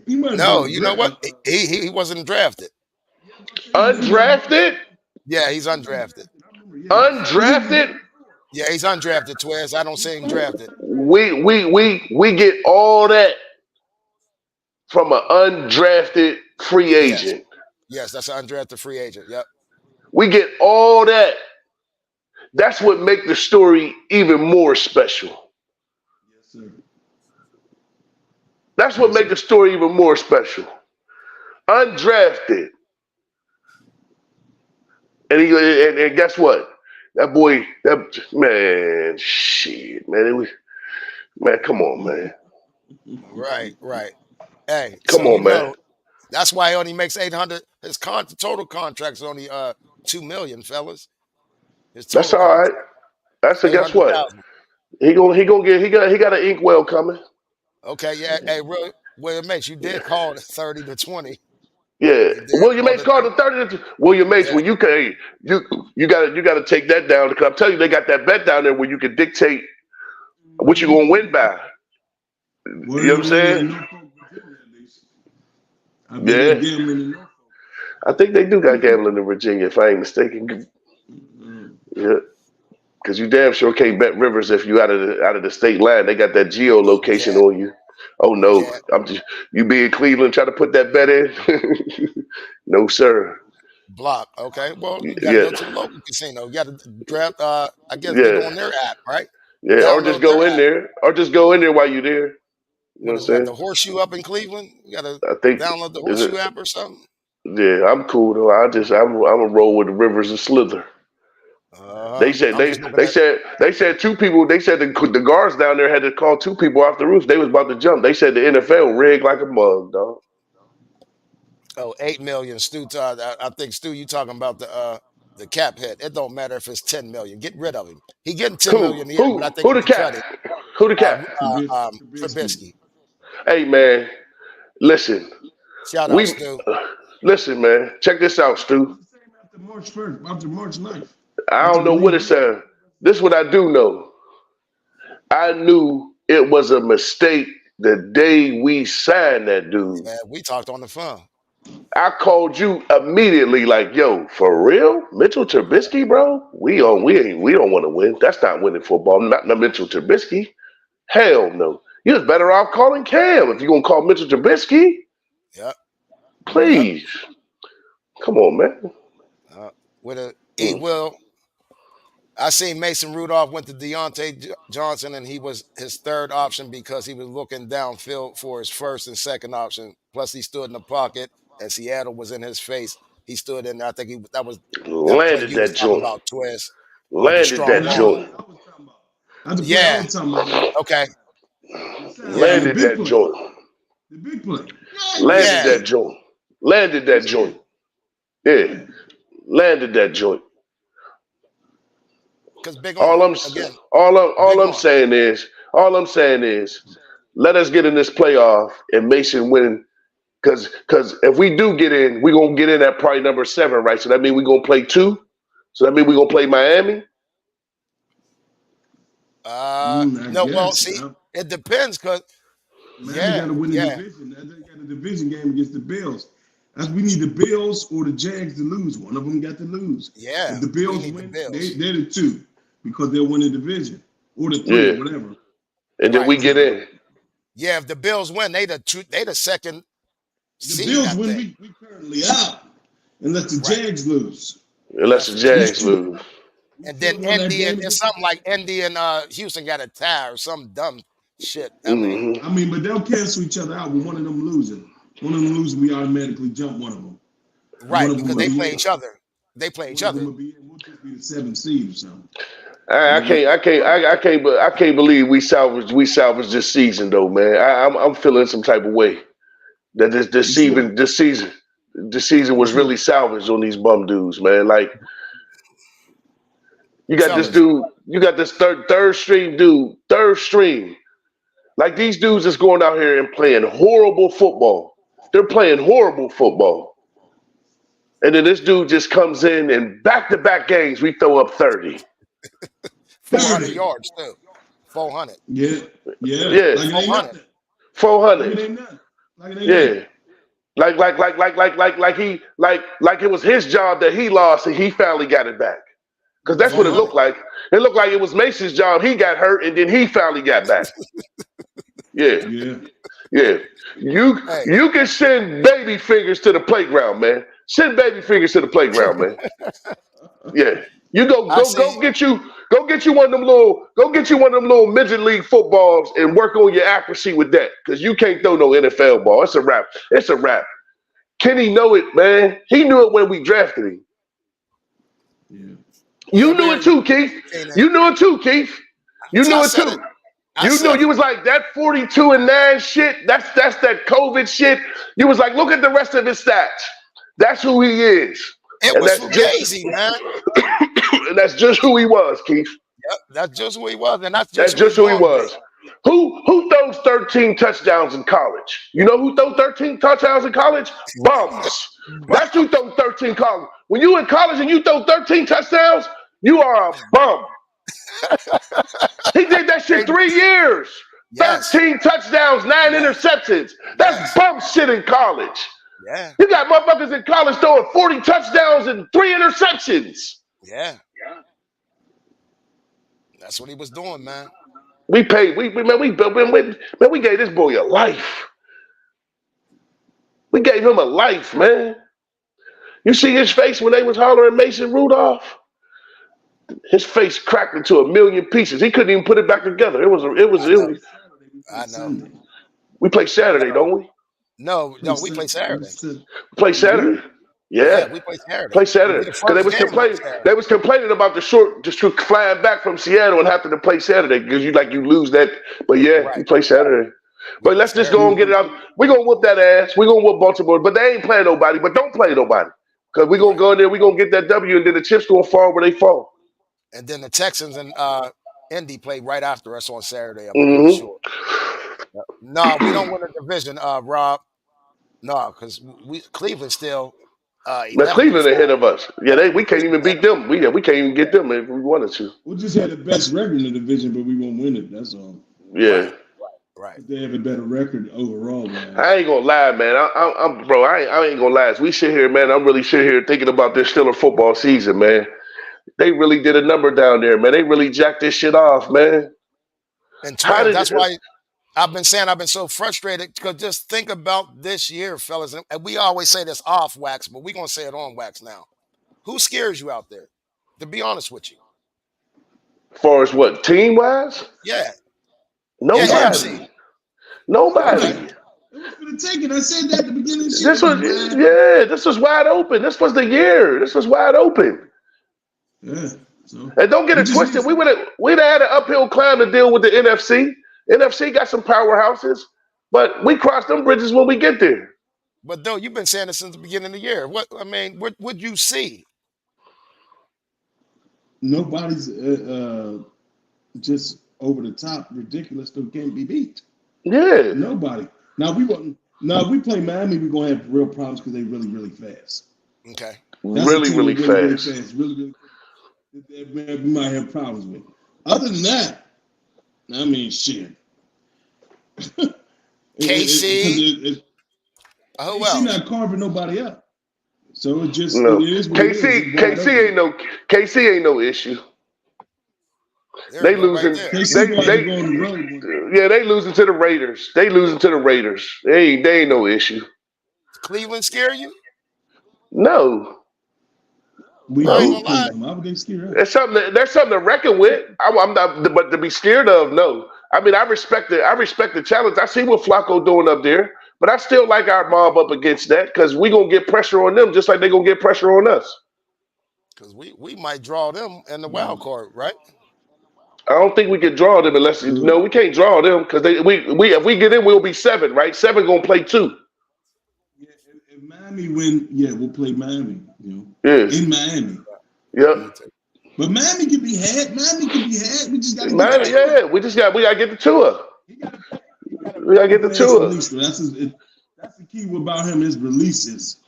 No, you know what? He wasn't drafted. Undrafted? Yeah, he's undrafted. Undrafted? Yeah, he's undrafted, Twiz. I don't see him drafted. We get all that from an undrafted free agent. Yes, that's an undrafted free agent. Yep. We get all that. That's what makes the story even more special. Yes, sir. That's what makes the story even more special. Undrafted. And guess what? That boy, man, shit, man. Man, come on, man. Right. Hey, come on, man. That's why he only makes 800. His total contract's only $2 million, fellas. That's all right. That's a guess what? 000. He got an inkwell coming. Okay, yeah. Hey, William Mates, you did call it 30 to 20. Yeah, William Mates called it 30 to William Mates. When you gotta take that down, because I'm telling you, they got that bet down there where you can dictate what you're gonna win by. You know what I'm saying? Yeah. I think they do got gambling in Virginia, if I ain't mistaken. Yeah. Because you damn sure can't bet Rivers if you out of the state line. They got that geolocation on you. Oh no, you be in Cleveland try to put that bet in? No, sir. Block. Okay. Well, you gotta go to the local casino. You gotta draft. I guess they go on their app, right? Yeah, or just go in there. Or just go in there while you're there. You know what I'm saying? The Horseshoe up in Cleveland. You gotta download the Horseshoe app or something. Yeah, I'm cool though. I'm a roll with the Rivers and Slither. They said 2 people. They said the guards down there had to call 2 people off the roof. They was about to jump. They said the NFL rigged like a mug, dog. Oh, 8 million, Stu. I think Stu, you talking about the cap hit. It don't matter if it's 10 million. Get rid of him. He getting 10 million a year, but I think who the cap? Who the cap? Trubisky. Hey man, listen. Shout out, Stu. Listen, man. Check this out, Stu. After March 1st, after March 9th. I don't know what it said. This is what I do know. I knew it was a mistake the day we signed that dude. Yeah, we talked on the phone. I called you immediately, like, yo, for real? Mitchell Trubisky, bro? We don't want to win. That's not winning football. Not Mitchell Trubisky. Hell no. You was better off calling Cam if you're gonna call Mitchell Trubisky. Yep. Please. Come on, man. I seen Mason Rudolph went to Deontay Johnson, and he was his third option because he was looking downfield for his first and second option. Plus, he stood in the pocket, and Seattle was in his face. He stood in there. I think that was landed that joint. Landed that joint. Yeah. Okay. Landed that joint. The big play. Landed that joint. Landed that joint. Yeah. Landed that joint. All I'm saying is, let us get in this playoff and Mason win. Because if we do get in, we're gonna get in at probably number 7, right? So that means we're gonna play 2. So that means we're gonna play Miami. No, well, see, it depends because they gotta win the division. They got a division game against the Bills. We need the Bills or the Jags to lose. One of them got to lose. Yeah. If the Bills win, they're the 2 because they'll win the division or the 3 or whatever. And then we get in. Yeah, if the Bills win, they the second. The Bills win, we currently out unless the Jags lose. Unless the Jags lose. And then Indy and something like Indy and Houston got a tie or something dumb shit. I mean, but they'll cancel each other out with one of them losing. One of them losing, we automatically jump one of them. Right, because they play each other. They play each other. We'll just be the 7th seed or something. I can't believe we salvaged this season though, man. I'm feeling some type of way that this season was really salvaged on these bum dudes, man. Like you got this dude, you got this third string dude, third string. Like these dudes is going out here and playing horrible football. They're playing horrible football. And then this dude just comes in and back-to-back games, we throw up 30. 400 yards, too. 400. Yeah. Like 400. Yeah. Like it was his job that he lost and he finally got it back. Because that's what it looked like. It looked like it was Mason's job. He got hurt and then he finally got back. Yeah. You can send baby fingers to the playground, man. Send baby fingers to the playground, man. Yeah. You go get you one of them little midget league footballs and work on your accuracy with that. Because you can't throw no NFL ball. It's a wrap. Kenny know it, man. He knew it when we drafted him. Yeah. You knew it too, Keith. You knew it too, Keith. You knew it too. You was like that 42-9 shit. That's that COVID shit. You was like, look at the rest of his stats. That's who he is. It was crazy, man. And that's just who he was, Keith. Yep, that's just who he was, and that's just who he was. Who throws 13 touchdowns in college? You know who throws 13 touchdowns in college? Bums. That's who throws 13 college. When you in college and you throw 13 touchdowns, you are a bum. He did that shit 3 years. Yes. 13 touchdowns, 9 interceptions. That's bum shit in college. Yeah. You got motherfuckers in college throwing 40 touchdowns and 3 interceptions. Yeah. That's what he was doing, man. We gave this boy a life. We gave him a life, man. You see his face when they was hollering Mason Rudolph? His face cracked into a million pieces. He couldn't even put it back together. It was. I know. We play Saturday, don't we? No, we play Saturday. Play Saturday. Yeah, we play Saturday. Play Saturday because they was complaining. They was complaining about the short, just flying back from Seattle and having to play Saturday because you lose that. But we play Saturday. But let's just go and get it out. We're gonna whoop that ass. We're gonna whoop Baltimore, but they ain't playing nobody. But don't play nobody because we're gonna go in there. We're gonna get that W, and then the chips gonna fall where they fall. And then the Texans and Indy play right after us on Saturday. I'm pretty sure. No, we don't win the division, Rob. No, because Cleveland still. Cleveland ahead of us. Yeah, we can't even beat them. We can't even get them if we wanted to. We just had the best record in the division, but we won't win it. That's all. Yeah. Right. They have a better record overall, man. I ain't gonna lie, man. I ain't gonna lie. As we sit here, man, I'm really sitting here thinking about this Steeler football season, man. They really did a number down there, man. They really jacked this shit off, man. And that's why I've been saying I've been so frustrated because just think about this year, fellas. And we always say this off wax, but we're going to say it on wax now. Who scares you out there? To be honest with you. As far as what, team-wise? Yeah. Nobody. Yeah, Nobody. It was for the taking. I said that at the beginning of the season. This was wide open. This was the year. This was wide open. Yeah. So, and don't get it twisted. We'd have had an uphill climb to deal with the NFC. NFC got some powerhouses, but we cross them bridges when we get there. But though you've been saying this since the beginning of the year. What would you see? Nobody's just over the top, ridiculous. That can't be beat. Yeah. Nobody. Now we play Miami. We're gonna have real problems because they're really, really fast. Okay. Really fast. Really, we might have problems with. Other than that, I mean, shit. KC. Who else? KC not carving nobody up. So it just no. It is what KC ain't no issue. They losing. They losing to the Raiders. They ain't no issue. Cleveland scare you? No. There's something to reckon with. I'm not, but to be scared of, no. I mean, I respect the challenge. I see what Flacco doing up there, but I still like our mob up against that because we gonna get pressure on them just like they gonna get pressure on us. Because we might draw them in the wild card, right? I don't think we can draw them unless no, we can't draw them because we if we get in, we'll be 7, right? 7 gonna play 2. Yeah, if Miami win, we'll play Miami. In Miami. Yep. But Miami can be had. We just got to Miami. We gotta get the tour. We gotta get the tour. That's the key about him. His releases.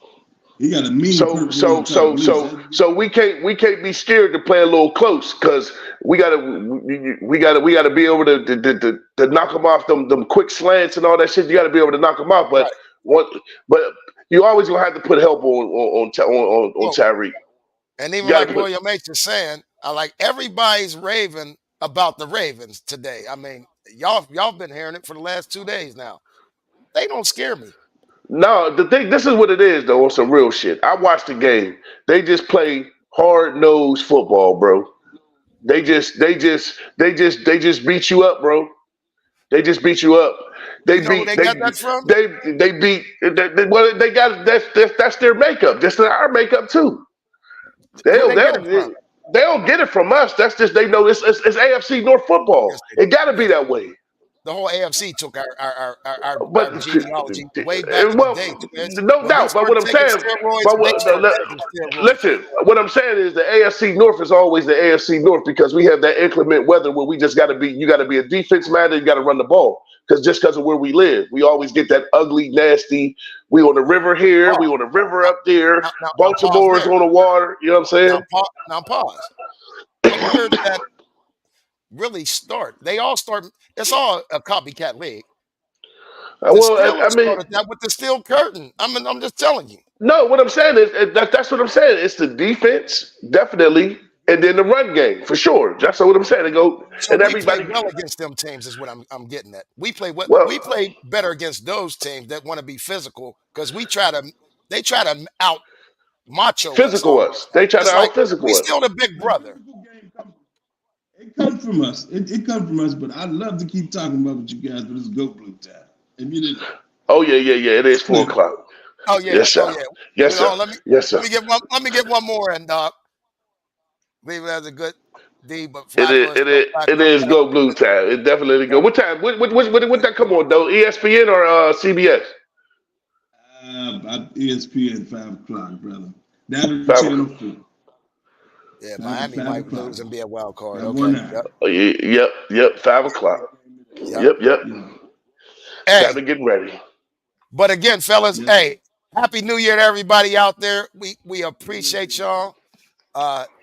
He got a mean. So we can't be scared to play a little close because we gotta be able to knock them off them quick slants and all that shit. You gotta be able to knock them off, but you always gonna have to put help on Tyreek. And even like William H is saying, everybody's raving about the Ravens today. I mean, y'all been hearing it for the last 2 days now. They don't scare me. No, this is what it is though, on some real shit. I watched the game. They just play hard-nosed football, bro. They just beat you up, bro. They just beat you up. They beat that's their makeup. Just our makeup too. They don't get it from us. That's just they know it's AFC North football. It got to be that way. The whole AFC took our genealogy way back in the day. No doubt. But what I'm saying, listen, what I'm saying is the AFC North is always the AFC North because we have that inclement weather where we just got to be. You got to be a defense man. You got to run the ball because of where we live, we always get that ugly, nasty. We on the river here. We on the river up there. Baltimore's on the water. You know what I'm saying? Now pause. Where did that really start? They all start. It's all a copycat league. Well, I mean, that with the steel curtain. I'm just telling you. No, what I'm saying is that's what I'm saying. It's the defense, definitely, and then the run game for sure. That's what I'm saying. They go and everybody play well against them teams is what I'm getting at. We play we play better against those teams that want to be physical because they try to out macho physical us. They try to out physical us. We still the big brother. It comes from us. It comes from us. But I'd love to keep talking about with you guys, but it's Go Blue time. If you didn't. Oh yeah. It is 4:00. Oh yeah. Yes, sir. Oh, yeah. Yes, sir. Yes, sir. Let me get one more and leave it as a good D. But it is Go Blue time. It definitely go. What time? What that come on though? ESPN or CBS? ESPN 5:00, brother. That is channel 4. Yeah, Miami might lose and be a wild card. Okay. Yep. 5:00. Yep. Hey, got to get ready. But again, fellas, hey, Happy New Year to everybody out there. We appreciate y'all.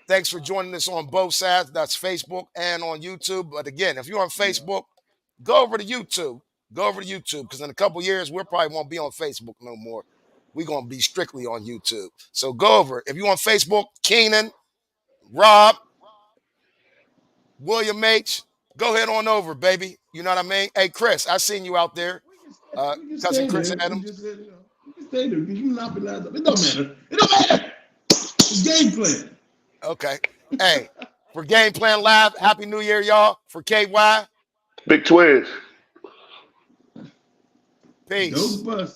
Thanks for joining us on both sides. That's Facebook and on YouTube. But again, if you're on Facebook, go over to YouTube. Because in a couple years, we probably won't be on Facebook no more. We're going to be strictly on YouTube. So go over. If you're on Facebook, Keenan, Rob, William H., go ahead on over, baby. You know what I mean? Hey, Chris, I seen you out there. Cousin Chris Adams. It don't matter. It's game plan. Okay. Hey, for Game Plan Live, Happy New Year, y'all. For KY. Big Twins. Peace. Don't bust.